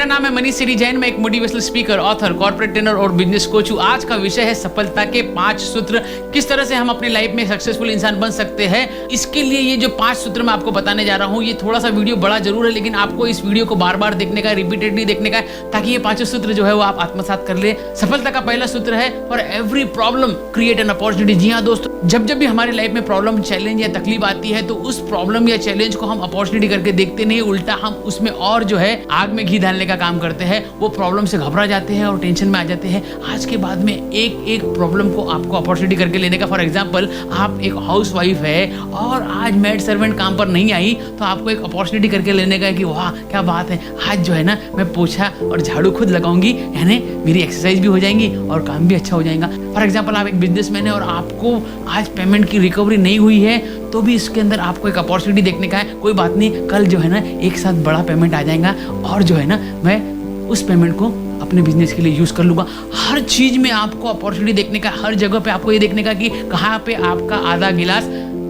मेरा नाम है मनीष सिरी जैन। मैं एक motivational speaker, author, corporate trainer और बिजनेस कोच हूँ। आज का विषय है सफलता के 5 सूत्र। किस तरह से हम अपनी लाइफ में सक्सेसफुल इंसान बन सकते हैं। इसके लिए ये जो 5 सूत्र मैं आपको बताने जा रहा हूँ, ये थोड़ा सा वीडियो बड़ा जरूर है, लेकिन आपको इस वीडियो को बार बार देखने का, रिपीटेडली देखने का है, ताकि ये 5 सूत्र जो है वो आप आत्मसात कर ले। सफलता का पहला सूत्र है, for every problem create an opportunity. जी हाँ दोस्तों, जब जब भी हमारी लाइफ में प्रॉब्लम, चैलेंज या तकलीफ आती है, तो उस प्रॉब्लम या चैलेंज को हम अपॉर्चुनिटी करके देखते नहीं, उल्टा हम उसमें और जो है आग में घी डालने का काम करते हैं। वो प्रॉब्लम से घबरा जाते हैं और टेंशन में आ जाते हैं। आज के बाद में एक एक प्रॉब्लम को आपको अपॉर्चुनिटी करके लेने का। फॉर एग्जांपल, आप एक हाउस वाइफ है और आज मेड सर्वेंट काम पर नहीं आई, तो आपको एक अपॉर्चुनिटी करके लेने का है कि वाह क्या बात है, आज जो है ना मैं पोछा और झाड़ू खुद लगाऊंगी, यानी मेरी एक्सरसाइज भी हो जाएंगी और काम भी अच्छा हो जाएगा। फॉर एग्जाम्पल, आप एक बिजनेसमैन है और आपको आज पेमेंट की रिकवरी नहीं हुई है, तो भी इसके अंदर आपको एक अपॉर्चुनिटी देखने का है। कोई बात नहीं, कल जो है ना एक साथ बड़ा पेमेंट आ जाएगा और जो है ना मैं उस पेमेंट को अपने बिजनेस के लिए यूज कर लूंगा। हर चीज में आपको अपॉर्चुनिटी देखने का, हर जगह पे आपको ये देखने का कि कहाँ पे आपका आधा गिलास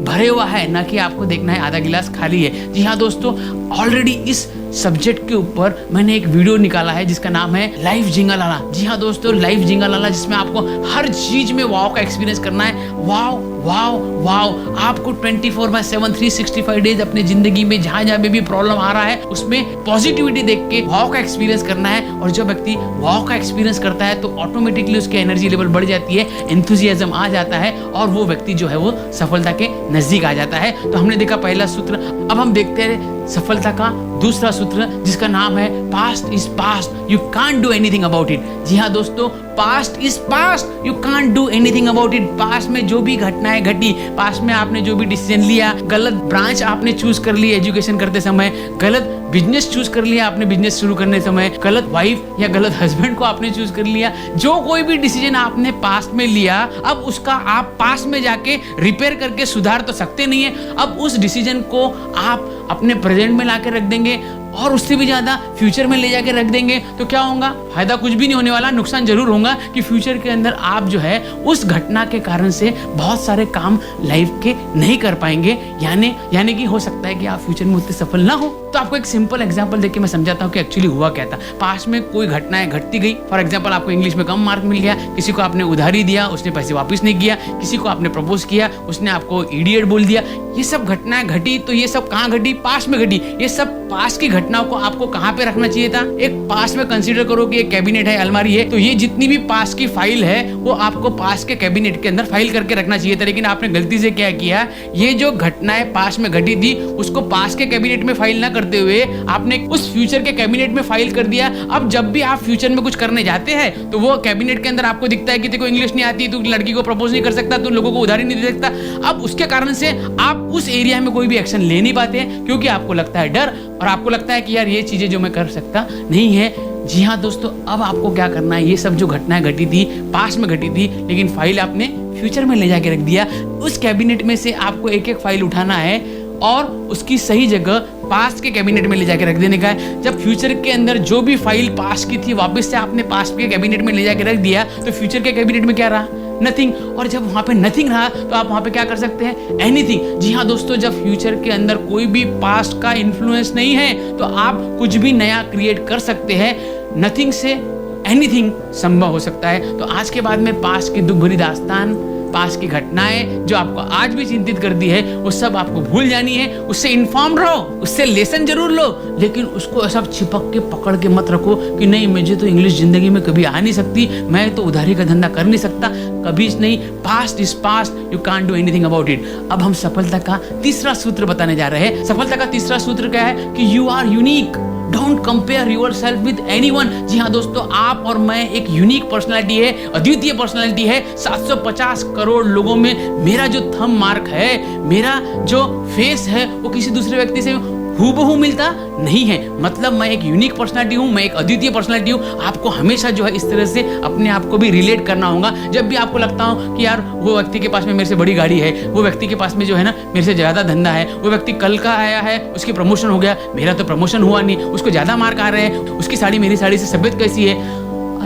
भरे हुआ है, ना कि आपको देखना है आधा गिलास खाली है। जी हाँ दोस्तों, ऑलरेडी इस सब्जेक्ट के ऊपर मैंने एक वीडियो निकाला है जिसका नाम है लाइफ जिंगालाला। जी हाँ दोस्तों, लाइफ जिंगालाला, जिसमें आपको हर चीज में वाव का एक्सपीरियंस करना है। वाव वाव वाव, आपको 24/7 365 डेज अपनी जिंदगी में जहां जहां भी प्रॉब्लम आ रहा है उसमें पॉजिटिविटी देख के वाव का एक्सपीरियंस करना है। और जब व्यक्ति वाव का एक्सपीरियंस करता है तो ऑटोमेटिकली उसकी एनर्जी लेवल बढ़ जाती है, एंथुसियाज्म आ जाता है और वो व्यक्ति जो है वो सफलता के नजदीक आ जाता है। तो हमने देखा पहला सूत्र। अब हम देखते हैं सफलता का दूसरा सूत्र, जिसका नाम है past is past, you can't do anything about it. जी हाँ दोस्तों, past is past, you can't do anything about it. Past में जो भी घटनाएं घटी, पास्ट में आपने जो भी डिसीजन लिया, गलत ब्रांच आपने चूज कर ली एजुकेशन करते समय, गलत बिजनेस चूज कर लिया आपने बिजनेस शुरू करने समय, गलत वाइफ या गलत हस्बैंड को आपने चूज कर लिया, जो कोई भी डिसीजन आपने पास्ट में लिया, अब उसका आप पास्ट में जाके रिपेयर करके सुधार तो सकते नहीं है। अब उस डिसीजन को आप अपने प्रेजेंट में लाके रख देंगे और उससे भी ज्यादा फ्यूचर में ले जाके रख देंगे, तो क्या होगा? फायदा कुछ भी नहीं होने वाला, नुकसान जरूर होगा कि फ्यूचर के अंदर आप जो है उस घटना के कारण से बहुत सारे काम लाइफ के नहीं कर पाएंगे, यानी कि हो सकता है कि आप फ्यूचर में उतने सफल ना हो। तो आपको एक सिंपल एग्जांपल देके मैं समझाता हूँ कि एक्चुअली हुआ क्या था। पास्ट में कोई घटनाएं घटती गई। फॉर एग्जांपल, आपको इंग्लिश में कम मार्क मिल गया, किसी को आपने उधारी दिया, उसने पैसे वापस नहीं किया, किसी को आपने प्रपोज किया, उसने आपको इडियट बोल दिया। ये सब घटनाएं घटी, तो ये सब कहाँ घटी? पास्ट में घटी। ये सब पास्ट की घटनाओं को आपको कहाँ पे रखना चाहिए था? एक पास्ट में कंसीडर करो कि एक कैबिनेट है, अलमारी है, तो ये जितनी भी पास्ट की फाइल है वो आपको पास्ट के कैबिनेट के अंदर फाइल करके रखना चाहिए था। लेकिन आपने गलती से क्या किया, ये जो घटनाएं पास्ट में घटी थी उसको पास्ट के कैबिनेट में फाइल ना करते हुए आपने उस फ्यूचर के कैबिनेट में फाइल कर दिया। अब जब भी आप फ्यूचर में कुछ करने जाते हैं तो वो कैबिनेट के अंदर आपको दिखता है कि तेरे को इंग्लिश नहीं आती, तू लड़की को प्रपोज नहीं कर सकता, तू लोगों को उधारी नहीं दे सकता। अब उसके कारण से आप उस एरिया में कोई भी एक्शन ले नहीं पाते हैं, क्योंकि आपको लगता है डर और आपको लगता है कि यार ये चीजें जो मैं कर सकता नहीं है। जी हाँ दोस्तों, अब आपको क्या करना है, ये सब जो घटनाएं घटी थी पास्ट में घटी थी, लेकिन फाइल आपने फ्यूचर में ले जाके रख दिया। उस कैबिनेट में से आपको एक एक फाइल उठाना है और उसकी सही जगह पास्ट के कैबिनेट में ले जाके रख देने का है। जब फ्यूचर के अंदर जो भी फाइल पास्ट की थी वापस से आपने पास्ट के कैबिनेट में ले जाके रख दिया, तो फ्यूचर के कैबिनेट में क्या रहा? नथिंग। और जब वहां पे नथिंग रहा तो आप वहां पे क्या कर सकते हैं? एनीथिंग। जी हाँ दोस्तों, जब फ्यूचर के अंदर कोई भी पास्ट का इन्फ्लुएंस नहीं है तो आप कुछ भी नया क्रिएट कर सकते हैं। नथिंग से एनीथिंग संभव हो सकता है। तो आज के बाद में पास्ट की दुख भरी दास्तान, पास्ट की घटनाएं जो आपको आज भी चिंतित करती है, वो सब आपको भूल जानी है। उससे इन्फॉर्म रहो, उससे लेसन जरूर लो, लेकिन उसको ऐसा चिपक के पकड़ के मत रखो कि नहीं मुझे तो इंग्लिश जिंदगी में कभी आ नहीं सकती, मैं तो उधारी का धंधा कर नहीं सकता, कभी नहीं। Past is past, you can't do anything about it. अब हम सफलता का तीसरा सूत्र बताने जा रहे हैं। सफलता का तीसरा सूत्र क्या है कि you are unique, don't compare yourself with anyone. जी हाँ दोस्तों, आप और मैं एक यूनिक पर्सनालिटी है, अद्वितीय पर्सनालिटी है। 750 करोड़ लोगों में मेरा जो थंब मार्क है, मेरा जो फेस है, वो किसी दूसरे व्यक्ति से हूबहू मिलता नहीं है। मतलब मैं एक यूनिक पर्सनालिटी हूँ, मैं एक अद्वितीय पर्सनालिटी हूँ। आपको हमेशा जो है इस तरह से अपने आप को भी रिलेट करना होगा। जब भी आपको लगता हो कि यार वो व्यक्ति के पास में मेरे से बड़ी गाड़ी है, वो व्यक्ति के पास में जो है ना मेरे से ज्यादा धंधा है, वो व्यक्ति कल का आया है, उसकी प्रमोशन हो गया, मेरा तो प्रमोशन हुआ नहीं, उसको ज्यादा मार्क आ रहे हैं, उसकी साड़ी मेरी साड़ी से सफेद कैसी है।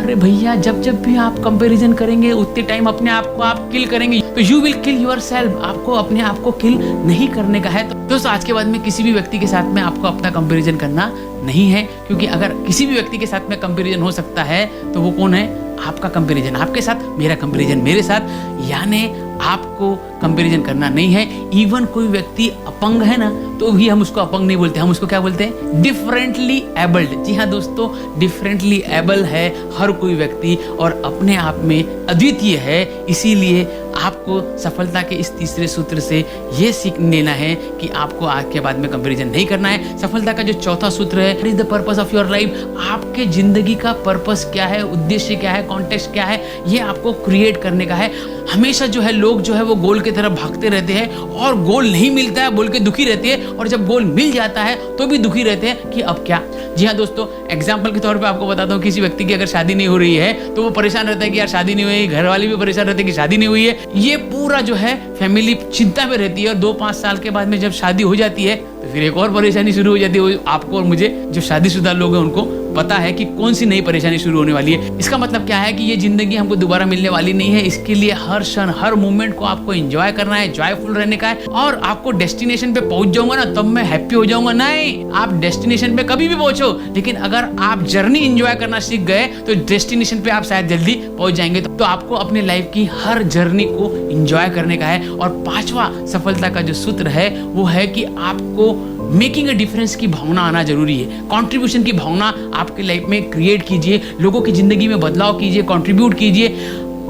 अरे भैया, जब जब भी आप कंपैरिजन करेंगे उतने टाइम अपने आप को आप किल करेंगे, तो यू विल किल योरसेल्फ। आपको अपने आप को किल नहीं करने का है। तो दोस्तों, आज के बाद में किसी भी व्यक्ति के साथ में आपको अपना कंपैरिजन करना नहीं है, क्योंकि अगर किसी भी व्यक्ति के साथ में कंपैरिजन हो सकता है तो वो कौन है? आपका कंपैरिजन आपके साथ, मेरा कंपैरिजन मेरे साथ। यानी आपको कंपैरिजन करना नहीं है। इवन कोई व्यक्ति अपंग है ना, तो भी हम उसको अपंग नहीं बोलते, हम उसको क्या बोलते हैं? Differently abled. जी हाँ दोस्तों, डिफरेंटली एबल है हर कोई व्यक्ति और अपने आप में अद्वितीय है। इसीलिए आपको सफलता के इस तीसरे सूत्र से ये सीख लेना है कि आपको आज के बाद में कंपैरिजन नहीं करना है। सफलता का जो चौथा सूत्र है, what is the purpose of your life? आपके जिंदगी का पर्पस क्या है, उद्देश्य क्या है, कॉन्टेक्स्ट क्या है, ये आपको क्रिएट करने का है। हमेशा जो है लोग जो है वो गोल की तरफ भागते रहते हैं और गोल नहीं मिलता है बोल के दुखी रहते हैं, और जब गोल मिल जाता है तो भी दुखी रहते हैं कि अब क्या। जी हाँ दोस्तों, एग्जाम्पल के तौर पे आपको बताता हूँ, किसी व्यक्ति की अगर शादी नहीं हो रही है तो वो परेशान रहता है कि यार शादी नहीं हुई, घर वाले भी परेशान रहते हैं कि शादी नहीं हुई है। ये पूरा जो है फैमिली चिंता में रहती है, और 2-5 साल के बाद में जब शादी हो जाती है तो फिर एक और परेशानी शुरू हो जाती है। आपको और मुझे, जो शादीशुदा लोग हैं, उनको पता है कि कौन सी नई परेशानी शुरू होने वाली है। इसका मतलब क्या है कि ये जिंदगी हमको दोबारा मिलने वाली नहीं है। इसके लिए हर क्षण, हर मोमेंट को आपको एंजॉय करना है, जॉयफुल रहने का है। और आपको डेस्टिनेशन पे पहुंच जाऊंगा ना तब मैं हैप्पी हो जाऊंगा, नहीं। आप डेस्टिनेशन पे कभी भी पहुंचो, लेकिन अगर आप जर्नी एंजॉय करना सीख गए तो डेस्टिनेशन पे आप शायद जल्दी पहुंच जाएंगे। तो आपको अपने लाइफ की हर जर्नी को एंजॉय करने का है। और 5वां सफलता का जो सूत्र है वो है कि आपको मेकिंग अ डिफरेंस की भावना आना जरूरी है। कंट्रीब्यूशन की भावना आपके लाइफ में क्रिएट कीजिए, लोगों की जिंदगी में बदलाव कीजिए, कंट्रीब्यूट कीजिए।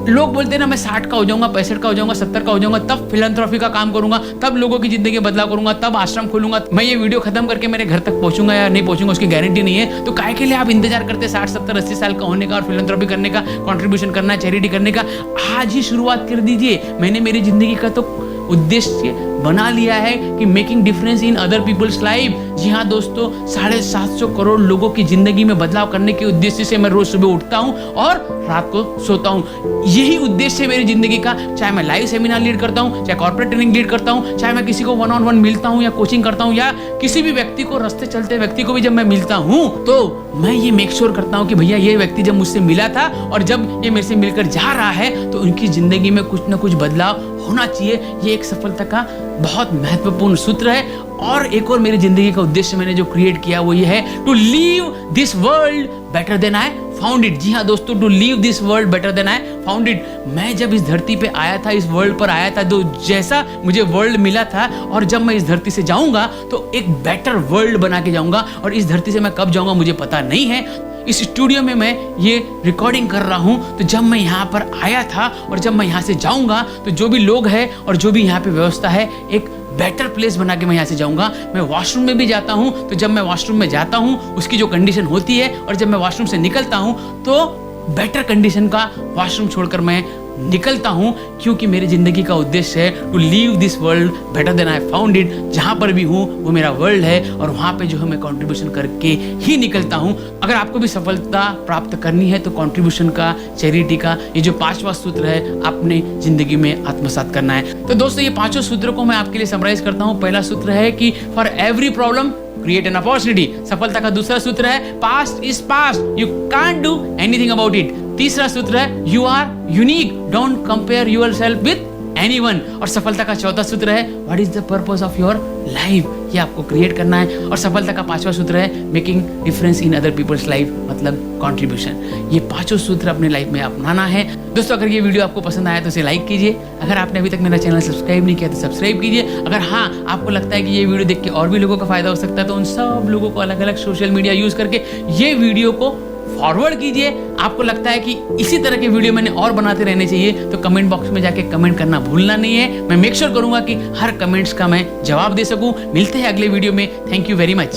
लोग बोलते हैं ना, मैं 60 का हो जाऊंगा, 65 का हो जाऊंगा, 70 का हो जाऊंगा, तब फिलैंथ्रोपी का काम करूंगा, तब लोगों की जिंदगी में बदलाव करूंगा, तब आश्रम खोलूंगा, मैं ये वीडियो खत्म करके मेरे घर तक पहुंचूंगा या नहीं पहुंचूंगा उसकी गारंटी नहीं है। तो काहे के लिए आप इंतजार करते 60, 70, 80 साल का होने का और फिलैंथ्रोपी करने का, कंट्रीब्यूशन करना, चैरिटी करने का? आज ही शुरुआत कर दीजिए। मैंने मेरी जिंदगी का तो उद्देश्य बना लिया है कि making difference in other people's life. जी हाँ दोस्तों, 750 करोड़ लोगों की जिंदगी में बदलाव करने के उद्देश्य से मैं रोज सुबह उठता हूँ और रात को सोता हूँ। यही उद्देश्य है मेरी जिंदगी का। चाहे मैं लाइव सेमिनार लीड करता हूँ, चाहे कॉर्पोरेट ट्रेनिंग लीड करता हूँ, चाहे मैं किसी को 1-on-1 मिलता हूँ या कोचिंग करता हूँ, या किसी भी व्यक्ति को, रास्ते चलते व्यक्ति को भी जब मैं मिलता हूँ तो मैं ये मेक श्योर करता हूँ कि भैया ये व्यक्ति जब मुझसे मिला था और जब ये मेरे से मिलकर जा रहा है तो उनकी जिंदगी में कुछ ना कुछ बदलाव होना चाहिए। ये एक सफलता का बहुत महत्वपूर्ण सूत्र है। और एक और मेरी जिंदगी का उद्देश्य मैंने जो क्रिएट किया वो ये है, to leave this world better than I found it. जी हाँ दोस्तों, to leave this world better than I found it. मैं जब इस धरती पे आया था, इस वर्ल्ड पर आया था, तो जैसा मुझे वर्ल्ड मिला था, और जब मैं इस धरती से जाऊंगा तो एक बेटर वर्ल्ड बना के जाऊंगा। और इस धरती से मैं कब जाऊंगा मुझे पता नहीं है। इस स्टूडियो में मैं ये रिकॉर्डिंग कर रहा हूं, तो जब मैं यहाँ पर आया था और जब मैं यहाँ से जाऊंगा तो जो भी लोग हैं और जो भी यहाँ पे व्यवस्था है, एक बेटर प्लेस बना के मैं यहाँ से जाऊंगा। मैं वॉशरूम में भी जाता हूँ तो जब मैं वॉशरूम में जाता हूँ उसकी जो कंडीशन होती है, और जब मैं वॉशरूम से निकलता हूँ तो बेटर कंडीशन का वॉशरूम छोड़कर मैं निकलता हूं, क्योंकि मेरी जिंदगी का उद्देश्य है to leave this world better than I found it. जहां पर भी हूं वो मेरा वर्ल्ड है, और वहां पे जो है मैं कंट्रीब्यूशन करके ही निकलता हूं। अगर आपको भी सफलता प्राप्त करनी है तो कंट्रीब्यूशन का, चैरिटी का, ये जो 5वां सूत्र है अपने जिंदगी में आत्मसात करना है। तो दोस्तों, ये 5 सूत्रों को मैं आपके लिए समराइज करता हूं। पहला सूत्र है कि for every problem create an opportunity. सफलता का दूसरा सूत्र है past is past, you can't do anything about it. तीसरा सूत्र है you are unique, don't compare yourself with anyone. और सफलता का चौथा सूत्र है what is the purpose of your life, ये आपको क्रिएट करना है। और सफलता का 5वां सूत्र है making difference in other people's life, मतलब कंट्रीब्यूशन। ये 5 सूत्र अपने लाइफ में अपनाना है। दोस्तों, अगर ये वीडियो आपको पसंद आया तो इसे लाइक कीजिए। अगर आपने अभी तक मेरा चैनल सब्सक्राइब नहीं किया तो सब्सक्राइब कीजिए। अगर हाँ, आपको लगता है कि ये वीडियो देख के और भी लोगों का फायदा हो सकता है तो उन सब लोगों को अलग अलग सोशल मीडिया यूज करके ये वीडियो को फॉरवर्ड कीजिए। आपको लगता है कि इसी तरह के वीडियो मैंने और बनाते रहने चाहिए तो कमेंट बॉक्स में जाके कमेंट करना भूलना नहीं है। मैं मेक श्योर करूंगा कि हर कमेंट्स का मैं जवाब दे सकूं। मिलते हैं अगले वीडियो में। Thank you very much.